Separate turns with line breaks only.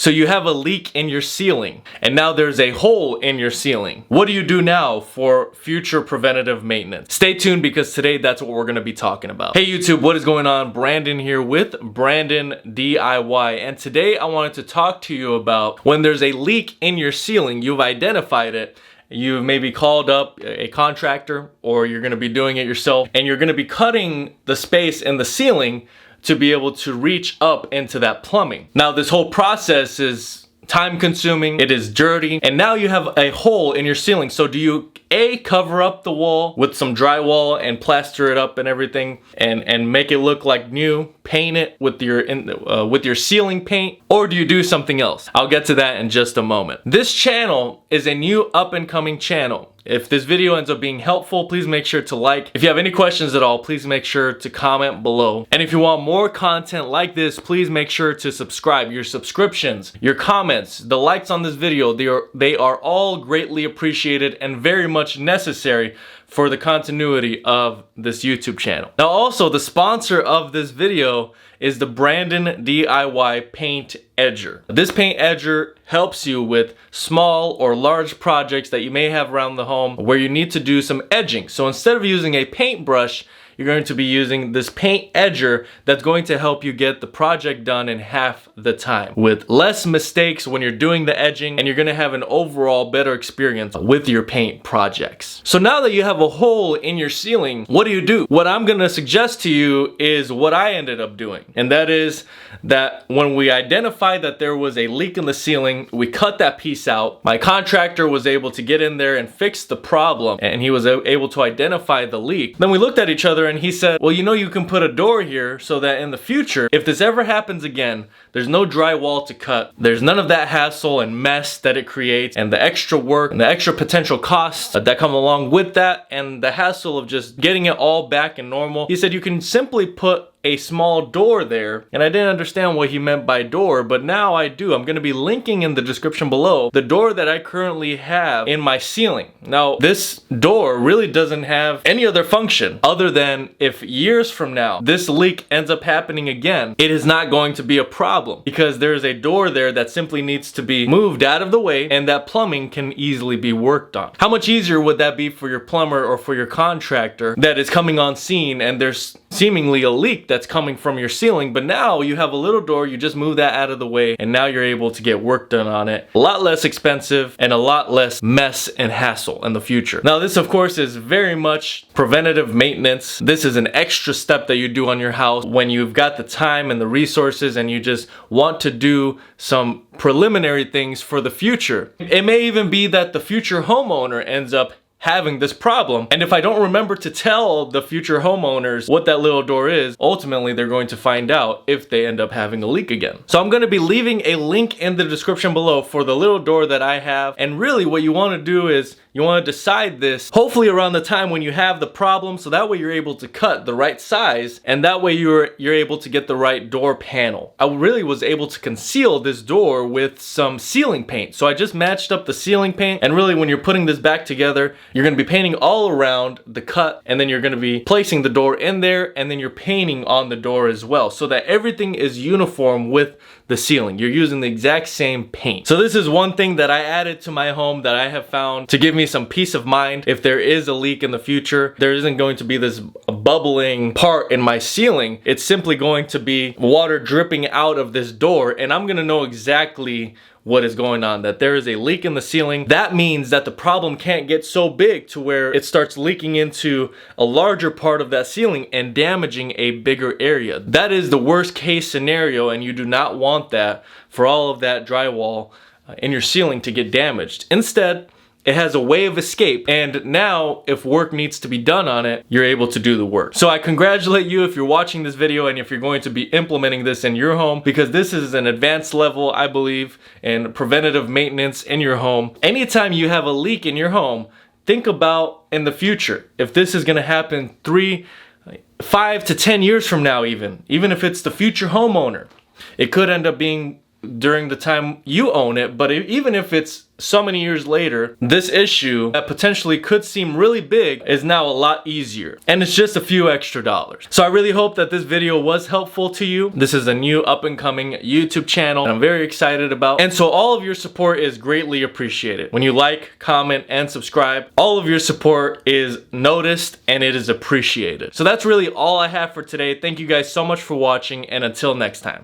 So you have a leak in your ceiling, and now there's a hole in your ceiling. What do you do now for future preventative maintenance? Stay tuned, because today that's what we're gonna be talking about. Hey YouTube, what is going on? Brandon here with Brandon DIY, and today I wanted to talk to you about when there's a leak in your ceiling, you've identified it, you've maybe called up a contractor, or you're gonna be doing it yourself, and you're gonna be cutting the space in the ceiling to be able to reach up into that plumbing. Now this whole process is time consuming, it is dirty, and now you have a hole in your ceiling. So do you cover up the wall with some drywall and plaster it up and everything and make it look like new, paint it with your ceiling paint, or do you do something else? I'll get to that in just a moment. This channel is a new up and coming channel. If this video ends up being helpful, please make sure to like. If you have any questions at all, please make sure to comment below. And if you want more content like this, please make sure to subscribe. Your subscriptions, your comments, the likes on this video, they are all greatly appreciated and very much necessary for the continuity of this YouTube channel. Now also, the sponsor of this video is the Brandon DIY Paint Edger. This paint edger helps you with small or large projects that you may have around the home where you need to do some edging. So instead of using a paintbrush, you're going to be using this paint edger that's going to help you get the project done in half the time with less mistakes when you're doing the edging, and you're going to have an overall better experience with your paint projects. So now that you have a hole in your ceiling, what do you do? What I'm going to suggest to you is what I ended up doing, and that is that when we identified that there was a leak in the ceiling, we cut that piece out. My contractor was able to get in there and fix the problem, and he was able to identify the leak. Then we looked at each other and he said, well, you know, you can put a door here so that in the future, if this ever happens again, there's no drywall to cut. There's none of that hassle and mess that it creates, and the extra work and the extra potential costs that come along with that, and the hassle of just getting it all back in normal. He said you can simply put a small door there, and I didn't understand what he meant by door, but now I do. I'm going to be linking in the description below the door that I currently have in my ceiling. Now this door really doesn't have any other function other than if years from now this leak ends up happening again, it is not going to be a problem, because there's a door there that simply needs to be moved out of the way, and that plumbing can easily be worked on. How much easier would that be for your plumber or for your contractor that is coming on scene and there's seemingly a leak that's coming from your ceiling, but now you have a little door, you just move that out of the way, and now you're able to get work done on it. A lot less expensive and a lot less mess and hassle in the future. Now this of course is very much preventative maintenance. This is an extra step that you do on your house when you've got the time and the resources and you just want to do some preliminary things for the future. It may even be that the future homeowner ends up having this problem, and if I don't remember to tell the future homeowners what that little door is, ultimately they're going to find out if they end up having a leak again. So I'm going to be leaving a link in the description below for the little door that I have, and really what you want to do is you want to decide this hopefully around the time when you have the problem, so that way you're able to cut the right size, and that way you're able to get the right door panel. I really was able to conceal this door with some ceiling paint. So I just matched up the ceiling paint, and really when you're putting this back together, you're going to be painting all around the cut, and then you're going to be placing the door in there, and then you're painting on the door as well, so that everything is uniform with the ceiling. You're using the exact same paint. So this is one thing that I added to my home that I have found to give me some peace of mind. If there is a leak in the future, there isn't going to be this bubbling part in my ceiling. It's simply going to be water dripping out of this door, and I'm going to know exactly what is going on, that there is a leak in the ceiling. That means that the problem can't get so big to where it starts leaking into a larger part of that ceiling and damaging a bigger area. That is the worst case scenario, and you do not want that for all of that drywall in your ceiling to get damaged. Instead, it has a way of escape, and now if work needs to be done on it, you're able to do the work. So I congratulate you if you're watching this video and if you're going to be implementing this in your home, because this is an advanced level, I believe, in preventative maintenance in your home. Anytime you have a leak in your home, think about in the future, if this is going to happen 3, 5 to 10 years from now, even if it's the future homeowner, it could end up being during the time you own it, but even if it's so many years later, this issue that potentially could seem really big is now a lot easier, and it's just a few extra dollars. So I really hope that this video was helpful to you. This is a new up and coming YouTube channel I'm very excited about, and so all of your support is greatly appreciated. When you like, comment, and subscribe, all of your support is noticed and it is appreciated. So that's really all I have for today. Thank you guys so much for watching, and until next time.